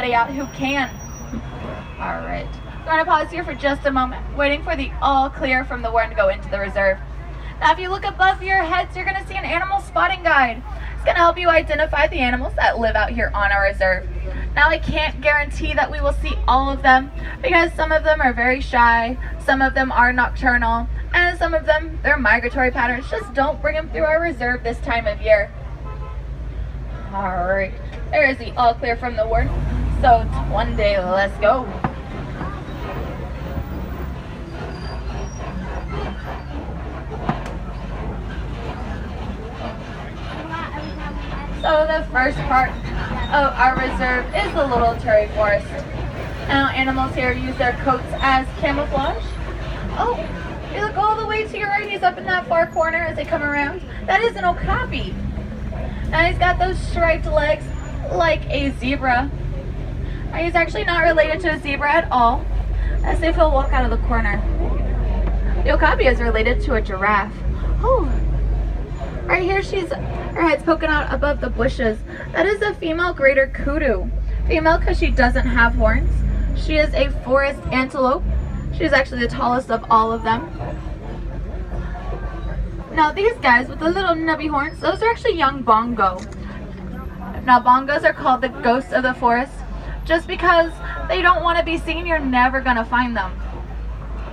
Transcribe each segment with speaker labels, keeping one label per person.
Speaker 1: somebody out who can. All right. I'm going to pause here for just a moment, waiting for the all clear from the warden to go into the reserve. Now, if you look above your heads, you're going to see an animal spotting guide. It's going to help you identify the animals that live out here on our reserve. Now, I can't guarantee that we will see all of them because some of them are very shy, some of them are nocturnal, and some of them, their migratory patterns just don't bring them through our reserve this time of year. All right, there is the all clear from the warden. So one day, let's go. So the first part of our reserve is the Little Terry Forest. Now animals here use their coats as camouflage. Oh, you look all the way to your right, he's up in that far corner as they come around. That is an okapi. Now he's got those striped legs like a zebra. Now, he's actually not related to a zebra at all, as if he'll walk out of the corner. The okapi is related to a giraffe. Oh, right here her head's poking out above the bushes. That is a female greater kudu. Female because she doesn't have horns. She is a forest antelope. She's actually the tallest of all of them. Now these guys with the little nubby horns, those are actually young bongo. Now bongos are called the ghosts of the forest just because they don't want to be seen. You're never going to find them.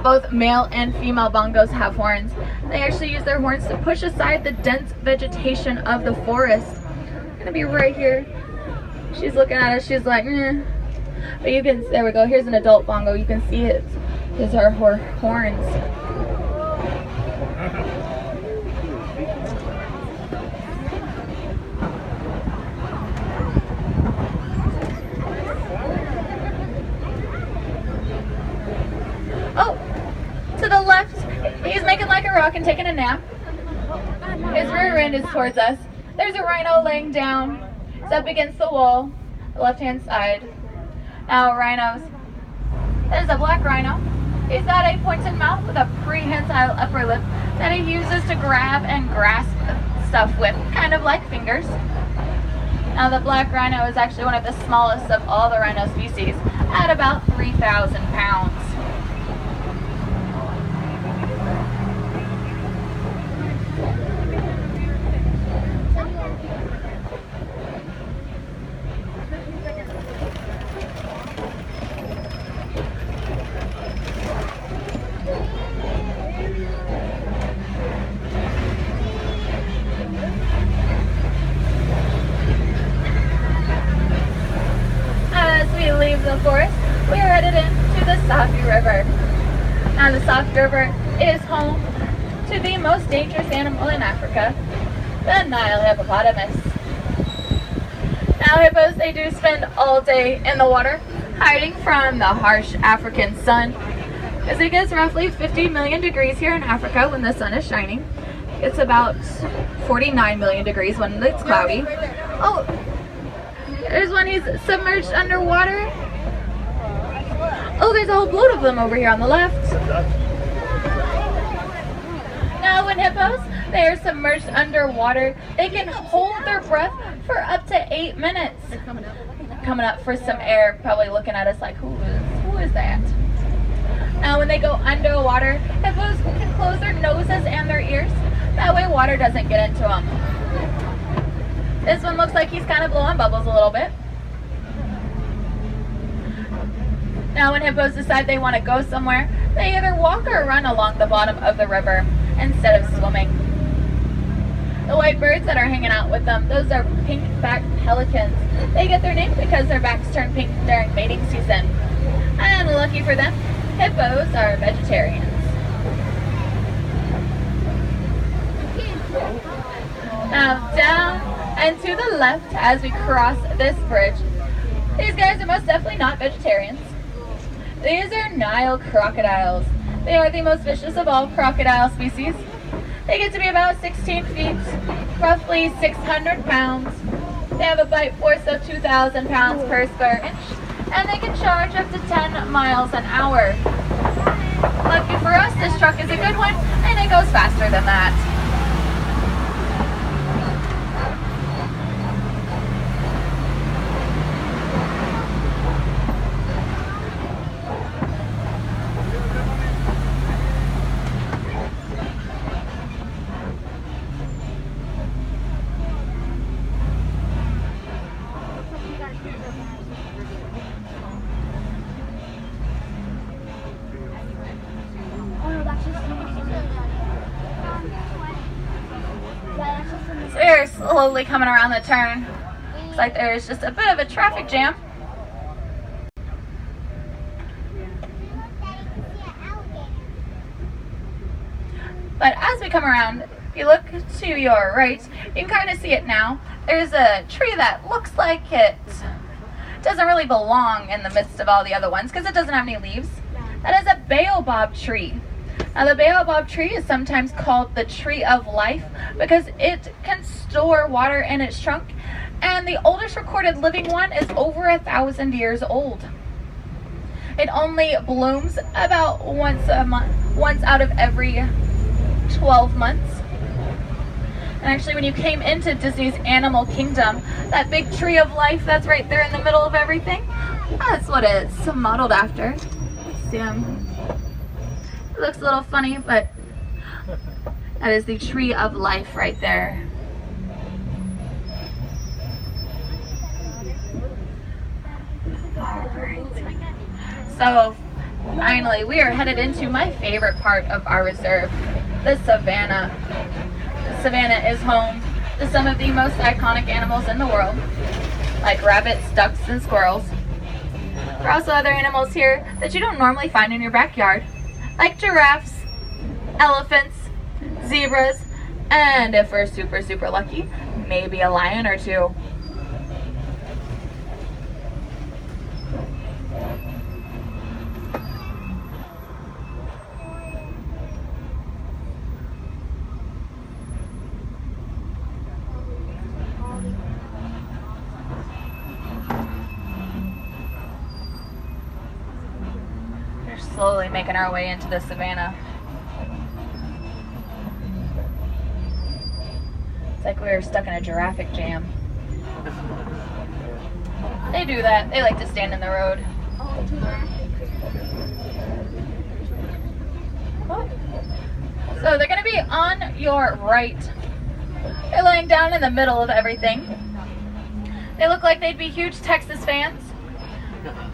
Speaker 1: Both male and female bongos have horns. They actually use their horns to push aside the dense vegetation of the forest. I'm gonna be right here. She's looking at us, she's like, But you can, there we go, here's an adult bongo. You can see it. These are her horns. Oh, to the left, he's making like a rock and taking a nap. His rear end is towards us. There's a rhino laying down. It's up against the wall, the left-hand side. Now rhinos. There's a black rhino. He's got a pointed mouth with a prehensile upper lip that he uses to grab and grasp stuff with, kind of like fingers. Now the black rhino is actually one of the smallest of all the rhino species, at about 3,000 pounds. The forest, we are headed into the Safi River. Now the Safi River is home to the most dangerous animal in Africa, the Nile hippopotamus. Now hippos, they do spend all day in the water, hiding from the harsh African sun, as it gets roughly 50 million degrees here in Africa when the sun is shining. It's about 49 million degrees when it's cloudy. Oh, there's one, he's submerged underwater. Oh, there's a whole boat of them over here on the left. Now when hippos, they are submerged underwater, they can hold their breath for up to 8 minutes. They're coming up for some air, probably looking at us like, who is that? Now when they go underwater, hippos can close their noses and their ears. That way water doesn't get into them. This one looks like he's kind of blowing bubbles a little bit. Now when hippos decide they want to go somewhere, they either walk or run along the bottom of the river instead of swimming. The white birds that are hanging out with them, those are pink-backed pelicans. They get their name because their backs turn pink during mating season. And lucky for them, hippos are vegetarians. Now down and to the left as we cross this bridge, these guys are most definitely not vegetarians. These are Nile crocodiles. They are the most vicious of all crocodile species. They get to be about 16 feet, roughly 600 pounds. They have a bite force of 2,000 pounds per square inch, and they can charge up to 10 miles an hour. Lucky for us, this truck is a good one, and it goes faster than that. slowly coming around the turn. Looks like there's just a bit of a traffic jam. But as we come around, if you look to your right, you can kind of see it now. There's a tree that looks like it doesn't really belong in the midst of all the other ones because it doesn't have any leaves. That is a baobab tree. Now the baobab tree is sometimes called the tree of life because it can store water in its trunk, and the oldest recorded living one is over 1,000 years old. It only blooms about once a month, once out of every 12 months. And actually, when you came into Disney's Animal Kingdom, that big tree of life that's right there in the middle of everything, that's what it's modeled after. See him? It looks a little funny, but that is the tree of life right there. Alright. So, finally, we are headed into my favorite part of our reserve, the savannah. The savannah is home to some of the most iconic animals in the world, like rabbits, ducks, and squirrels. There are also other animals here that you don't normally find in your backyard, like giraffes, elephants, zebras, and if we're super lucky, maybe a lion or two. Slowly making our way into the savannah. It's like we were stuck in a traffic jam. They do that. They like to stand in the road. So they're going to be on your right. They're laying down in the middle of everything. They look like they'd be huge Texas fans.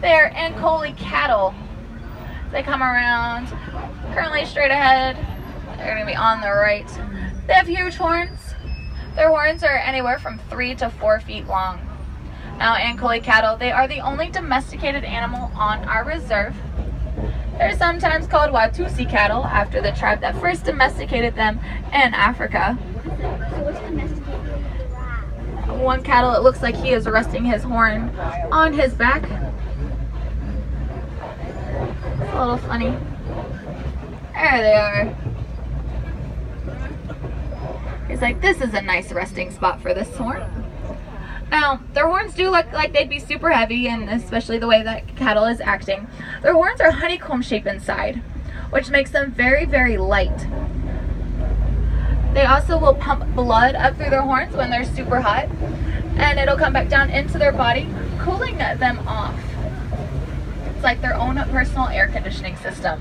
Speaker 1: They're Ankole cattle. They come around, currently straight ahead. They're going to be on the right. They have huge horns. Their horns are anywhere from 3 to 4 feet long. Now, Ankole cattle, they are the only domesticated animal on our reserve. They're sometimes called Watusi cattle after the tribe that first domesticated them in Africa. One cattle, it looks like he is resting his horn on his back. A little funny. There they are. He's like, this is a nice resting spot for this horn. Now, their horns do look like they'd be super heavy, and especially the way that cattle is acting. Their horns are honeycomb shaped inside, which makes them very light. They also will pump blood up through their horns when they're super hot, and it'll come back down into their body, cooling them off. Like their own personal air conditioning system.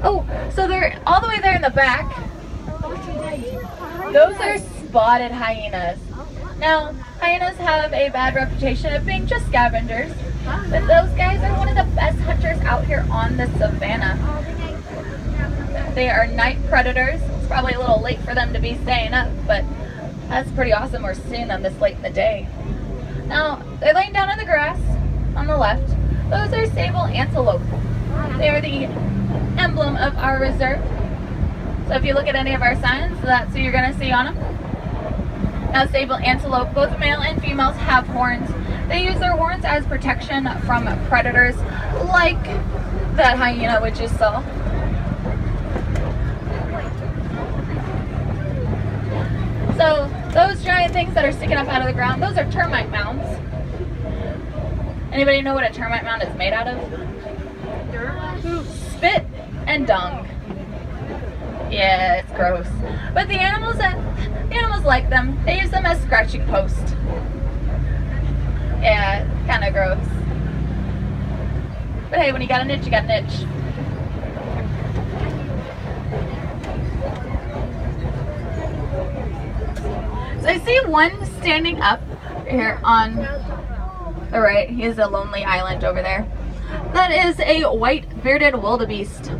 Speaker 1: Oh, so they're all the way there in the back. Those are spotted hyenas. Now, hyenas have a bad reputation of being just scavengers, but those guys are one of the best hunters out here on the savannah. They are night predators. It's probably a little late for them to be staying up, but that's pretty awesome we're seeing them this late in the day. Now, they're laying down in the grass on the left. Those are sable antelope. They are the emblem of our reserve. So if you look at any of our signs, that's who you're going to see on them. Now, sable antelope, both male and females, have horns. They use their horns as protection from predators like that hyena which you saw. So those giant things that are sticking up out of the ground, those are termite mounds. Anybody know what a termite mound is made out of? Spit and dung. Yeah, it's gross. But the animals like them. They use them as scratching posts. Yeah, kind of gross. But hey, when you got an itch, you got an itch. I see one standing up here on the right. He is a lonely island over there. That is a white-bearded wildebeest.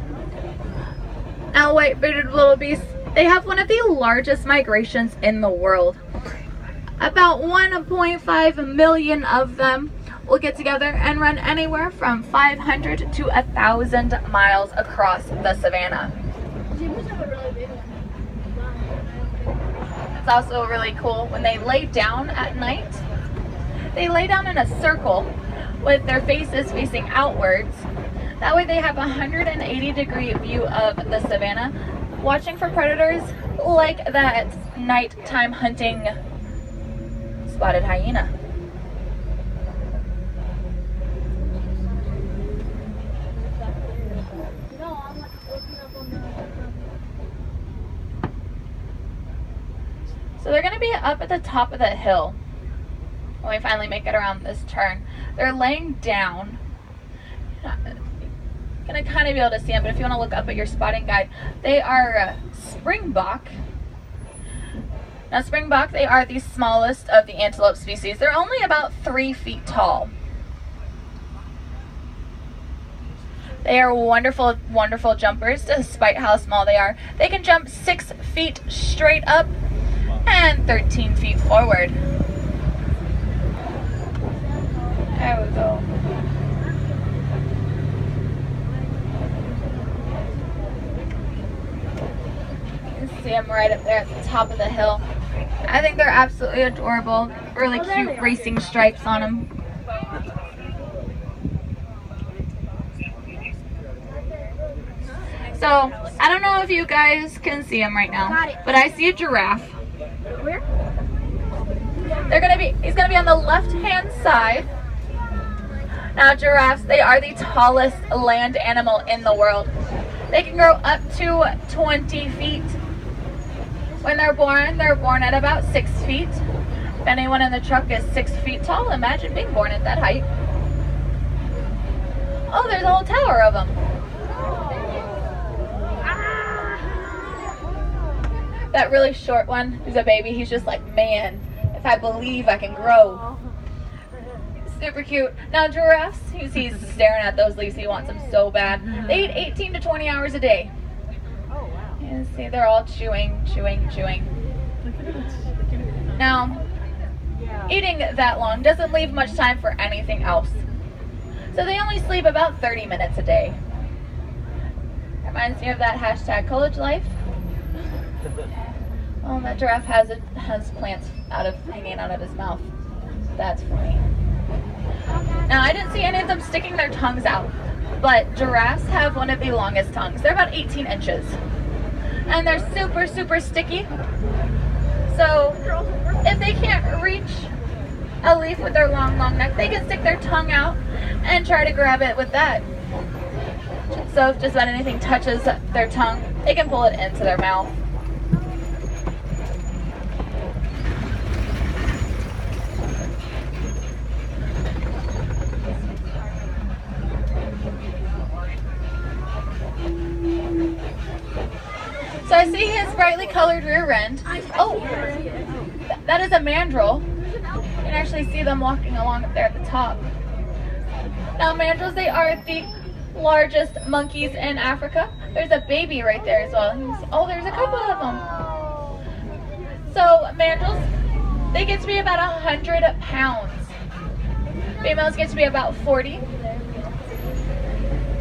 Speaker 1: Now, white-bearded wildebeest, they have one of the largest migrations in the world. About 1.5 million of them will get together and run anywhere from 500 to 1,000 miles across the savannah. It's also really cool when they lay down at night. They lay down in a circle with their faces facing outwards. That way they have a 180-degree view of the savannah, watching for predators like that nighttime hunting spotted hyena. So they're going to be up at the top of the hill when we finally make it around this turn. They're laying down. You're going to kind of be able to see them, but if you want to look up at your spotting guide, they are springbok. Now, springbok, they are the smallest of the antelope species. They're only about 3 feet tall. They are wonderful, wonderful jumpers, despite how small they are. They can jump 6 feet straight up and 13 feet forward. There we go. You can see them right up there at the top of the hill. I think they're absolutely adorable. Really cute racing stripes on them. So, I don't know if you guys can see them right now, but I see a giraffe. Where? He's gonna be on the left-hand side. Now, giraffes, they are the tallest land animal in the world. They can grow up to 20 feet. When they're born at about 6 feet. If anyone in the truck is 6 feet tall, imagine being born at that height. Oh, there's a whole tower of them. That really short one who's a baby, he's just like, man, if I believe I can grow. Super cute. Now, giraffes, he's staring at those leaves. He wants them so bad. They eat 18 to 20 hours a day. You see, they're all chewing. Now, eating that long doesn't leave much time for anything else. So they only sleep about 30 minutes a day. Reminds me of that hashtag college life. Oh, that giraffe has plants hanging out of his mouth. That's funny. Now, I didn't see any of them sticking their tongues out, but giraffes have one of the longest tongues. They're about 18 inches. And they're super, super sticky. So, if they can't reach a leaf with their long, long neck, they can stick their tongue out and try to grab it with that. So, if just about anything touches their tongue, they can pull it into their mouth. So I see his brightly colored rear end. Oh, that is a mandrill. You can actually see them walking along up there at the top. Now, mandrills, they are the largest monkeys in Africa. There's a baby right there as well. Oh, there's a couple of them. So mandrills, they get to be about 100 pounds. Females get to be about 40.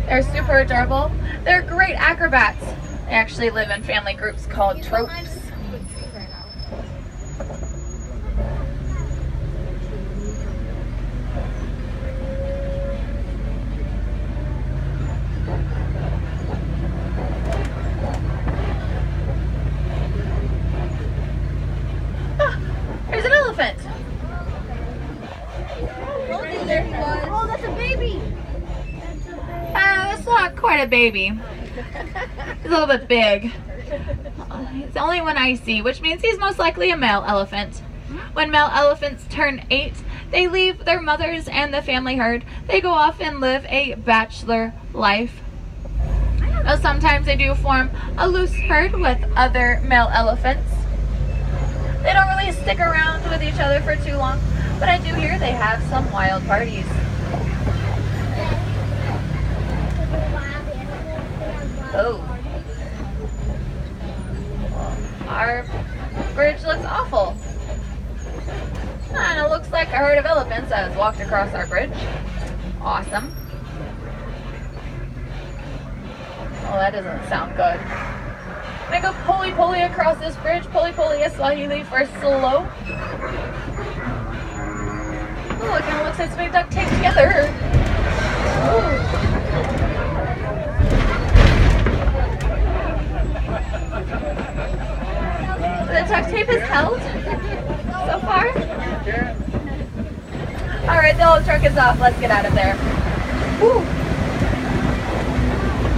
Speaker 1: They're super adorable. They're great acrobats. They actually live in family groups called tropes. Ah, there's an elephant.
Speaker 2: Oh, that's a baby.
Speaker 1: That's not quite a baby. He's a little bit big. It's the only one I see, which means he's most likely a male elephant. When male elephants turn 8, they leave their mothers and the family herd. They go off and live a bachelor life. Now, sometimes they do form a loose herd with other male elephants. They don't really stick around with each other for too long, but I do hear they have some wild parties. Oh. Our bridge looks awful. And it looks like a herd of elephants has walked across our bridge. Awesome. Oh, that doesn't sound good. I'm gonna go pulley across this bridge. Pulley is Swahili for slow. Oh, it kind of looks like somebody duct taped together. Ooh. The duct tape is held so far. Alright, the old truck is off. Let's get out of there. Whew.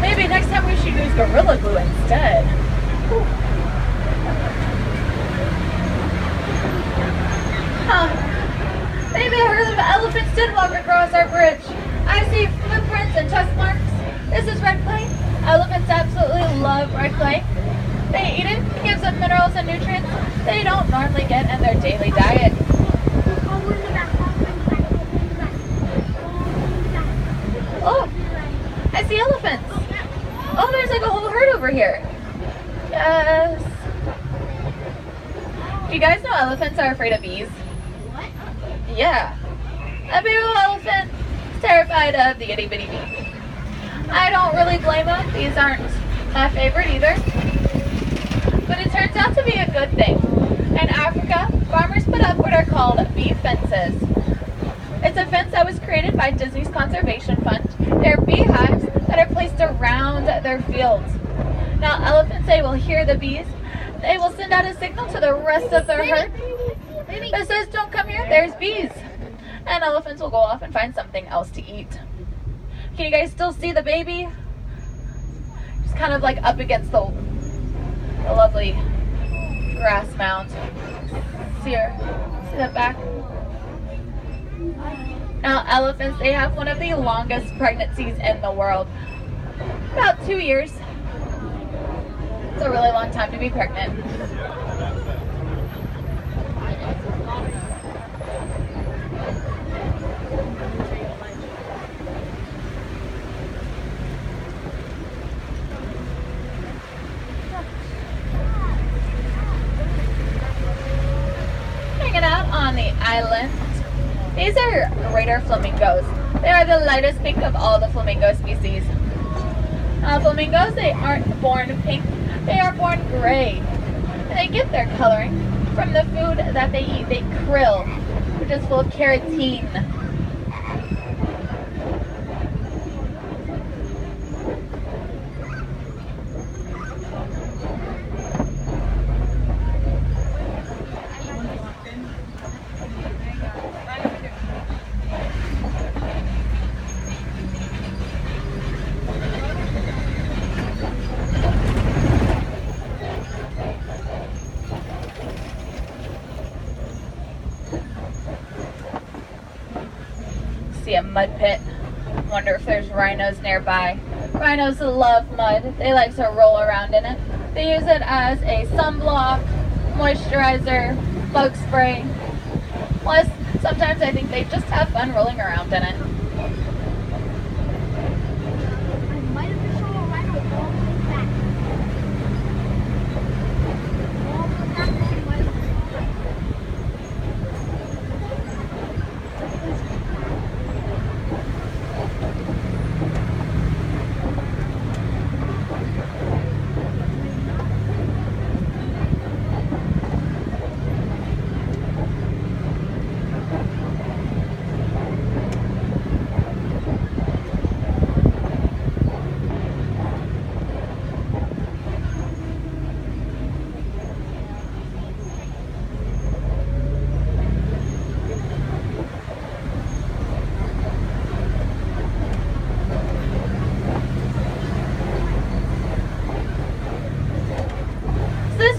Speaker 1: Maybe next time we should use Gorilla Glue instead. Whew. Huh. Maybe a herd of elephants did walk across our bridge. I see footprints and tusk marks. This is red clay. Elephants absolutely love red clay. They eat it, gives them minerals and nutrients they don't normally get in their daily diet. Oh, I see elephants. Oh, there's like a whole herd over here. Yes. Do you guys know elephants are afraid of bees?
Speaker 2: What?
Speaker 1: Yeah. A big old elephant is terrified of the itty bitty bee. I don't really blame them. Bees aren't my favorite either. But it turns out to be a good thing. In Africa, farmers put up what are called bee fences. It's a fence that was created by Disney's Conservation Fund. They're beehives that are placed around their fields. Now, elephants, they will hear the bees. They will send out a signal to the rest of their herd that says, don't come here, there's bees. And elephants will go off and find something else to eat. Can you guys still see the baby? Just kind of like up against the lovely grass mound. See her? See that back? Now, elephants, they have one of the longest pregnancies in the world. About 2 years. It's a really long time to be pregnant. Hanging out on the island. These are greater flamingos. They are the lightest pink of all the flamingo species. Flamingos, they aren't born pink, they are born gray. And they get their coloring from the food that they eat. They krill, which is full of carotene. See a mud pit. Wonder if there's rhinos nearby. Rhinos love mud. They like to roll around in it. They use it as a sunblock, moisturizer, bug spray. Plus, sometimes I think they just have fun rolling around in it.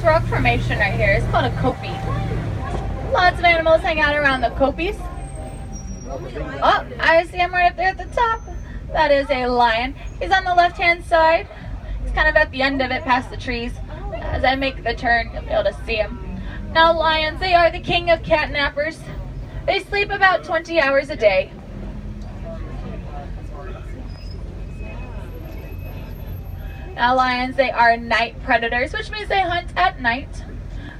Speaker 1: Rock formation right here is called a kopie. Lots of animals hang out around the kopies. Oh, I see him right up there at the top. That is a lion. He's on the left-hand side. He's kind of at the end of it, past the trees. As I make the turn, you'll be able to see him. Now lions, they are the king of catnappers. They sleep about 20 hours a day. Now lions, they are night predators, which means they hunt at night.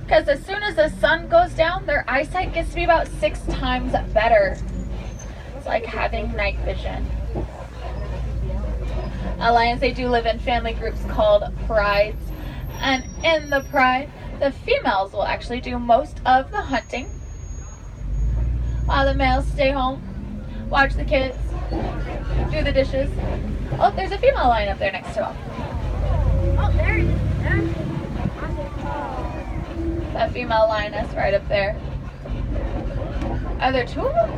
Speaker 1: Because as soon as the sun goes down, their eyesight gets to be about 6 times better. It's like having night vision. Now lions, they do live in family groups called prides. And in the pride, the females will actually do most of the hunting, while the males stay home, watch the kids, do the dishes. Oh, there's a female lion up there next to him.
Speaker 2: Oh, there it is.
Speaker 1: That female lioness right up there. Are there 2 of them?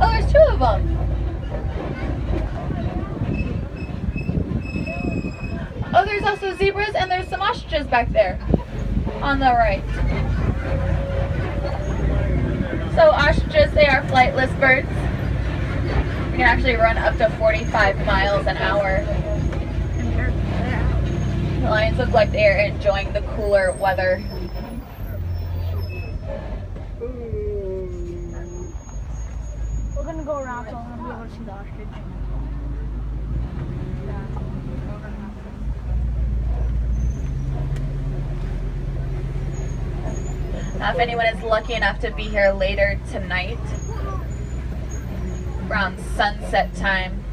Speaker 1: Oh, there's 2 of them. Oh, there's also zebras and there's some ostriches back there on the right. So ostriches, they are flightless birds. They can actually run up to 45 miles an hour. The lions look like they are enjoying the cooler weather.
Speaker 2: We're gonna go around so I'm gonna be able to see the ostrich.
Speaker 1: Now if anyone is lucky enough to be here later tonight, around sunset time,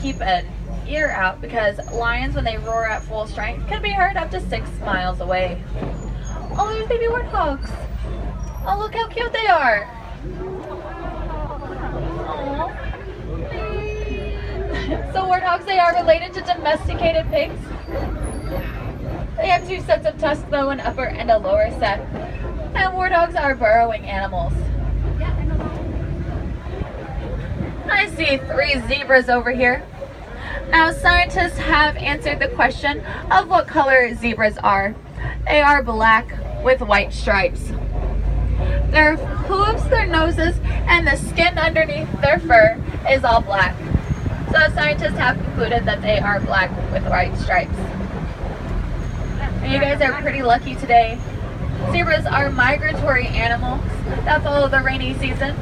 Speaker 1: keep an ear out because lions, when they roar at full strength, can be heard up to 6 miles away. Oh, there's baby warthogs. Oh, look how cute they are. Aww. So warthogs, they are related to domesticated pigs. They have 2 sets of tusks though, an upper and a lower set. And warthogs are burrowing animals. I see 3 zebras over here. Now scientists have answered the question of what color zebras are. They are black with white stripes. Their hooves, their noses, and the skin underneath their fur is all black. So scientists have concluded that they are black with white stripes. And you guys are pretty lucky today. Zebras are migratory animals that follow the rainy season.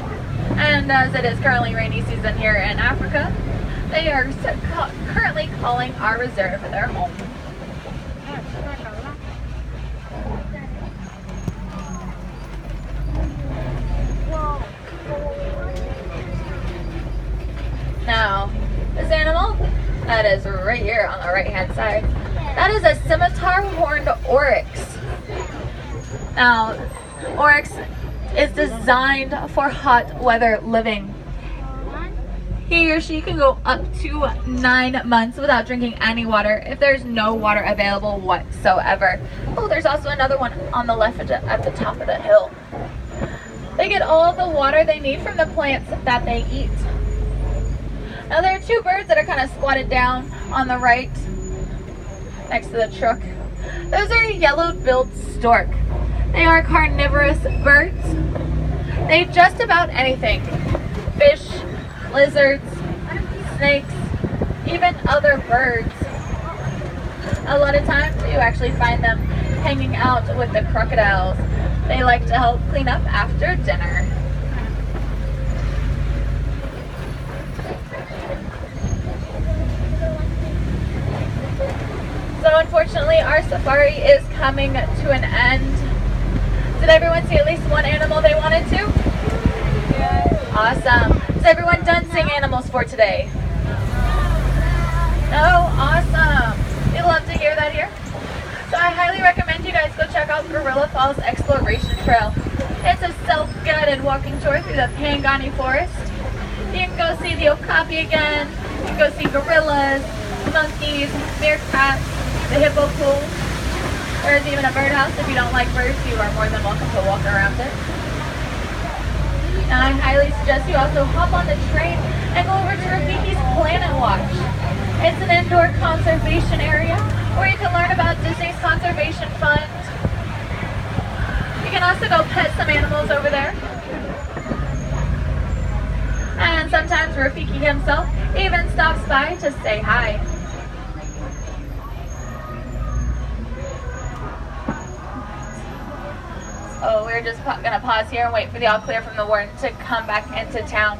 Speaker 1: And as it is currently rainy season here in Africa, they are currently calling our reserve their home. Now, this animal that is right here on the right hand side, that is a scimitar horned oryx. Now, oryx is designed for hot weather living. He or she can go up to 9 months without drinking any water if there's no water available whatsoever. Oh, there's also another one on the left at the top of the hill. They get all the water they need from the plants that they eat. Now there are 2 birds that are kind of squatted down on the right next to the truck. Those are yellow-billed stork. They are carnivorous birds. They eat just about anything. Fish, lizards, snakes, even other birds. A lot of times you actually find them hanging out with the crocodiles. They like to help clean up after dinner. So unfortunately our safari is coming to an end. Did everyone see at least one animal they wanted to? Yes. Awesome. Is everyone done seeing animals for today? No? Awesome. We love to hear that here. So I highly recommend you guys go check out Gorilla Falls Exploration Trail. It's a self-guided walking tour through the Pangani Forest. You can go see the okapi again. You can go see gorillas, monkeys, meerkats, the hippo pool. There's even a birdhouse. If you don't like birds, you are more than welcome to walk around it. And I highly suggest you also hop on the train and go over to Rafiki's Planet Watch. It's an indoor conservation area where you can learn about Disney's Conservation Fund. You can also go pet some animals over there. And sometimes Rafiki himself even stops by to say hi. Oh, we're just gonna pause here and wait for the all clear from the warden to come back into town.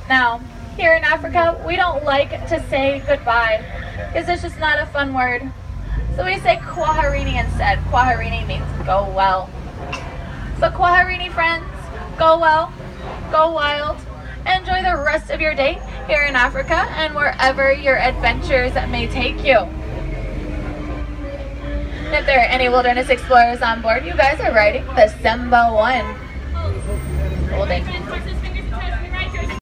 Speaker 1: Now, here in Africa, we don't like to say goodbye because it's just not a fun word. So we say kwaherini instead. Kwaherini means go well. So kwaherini friends, go well, go wild, enjoy the rest of your day here in Africa and wherever your adventures may take you. If there are any wilderness explorers on board, you guys are riding the Simba 1. Holding.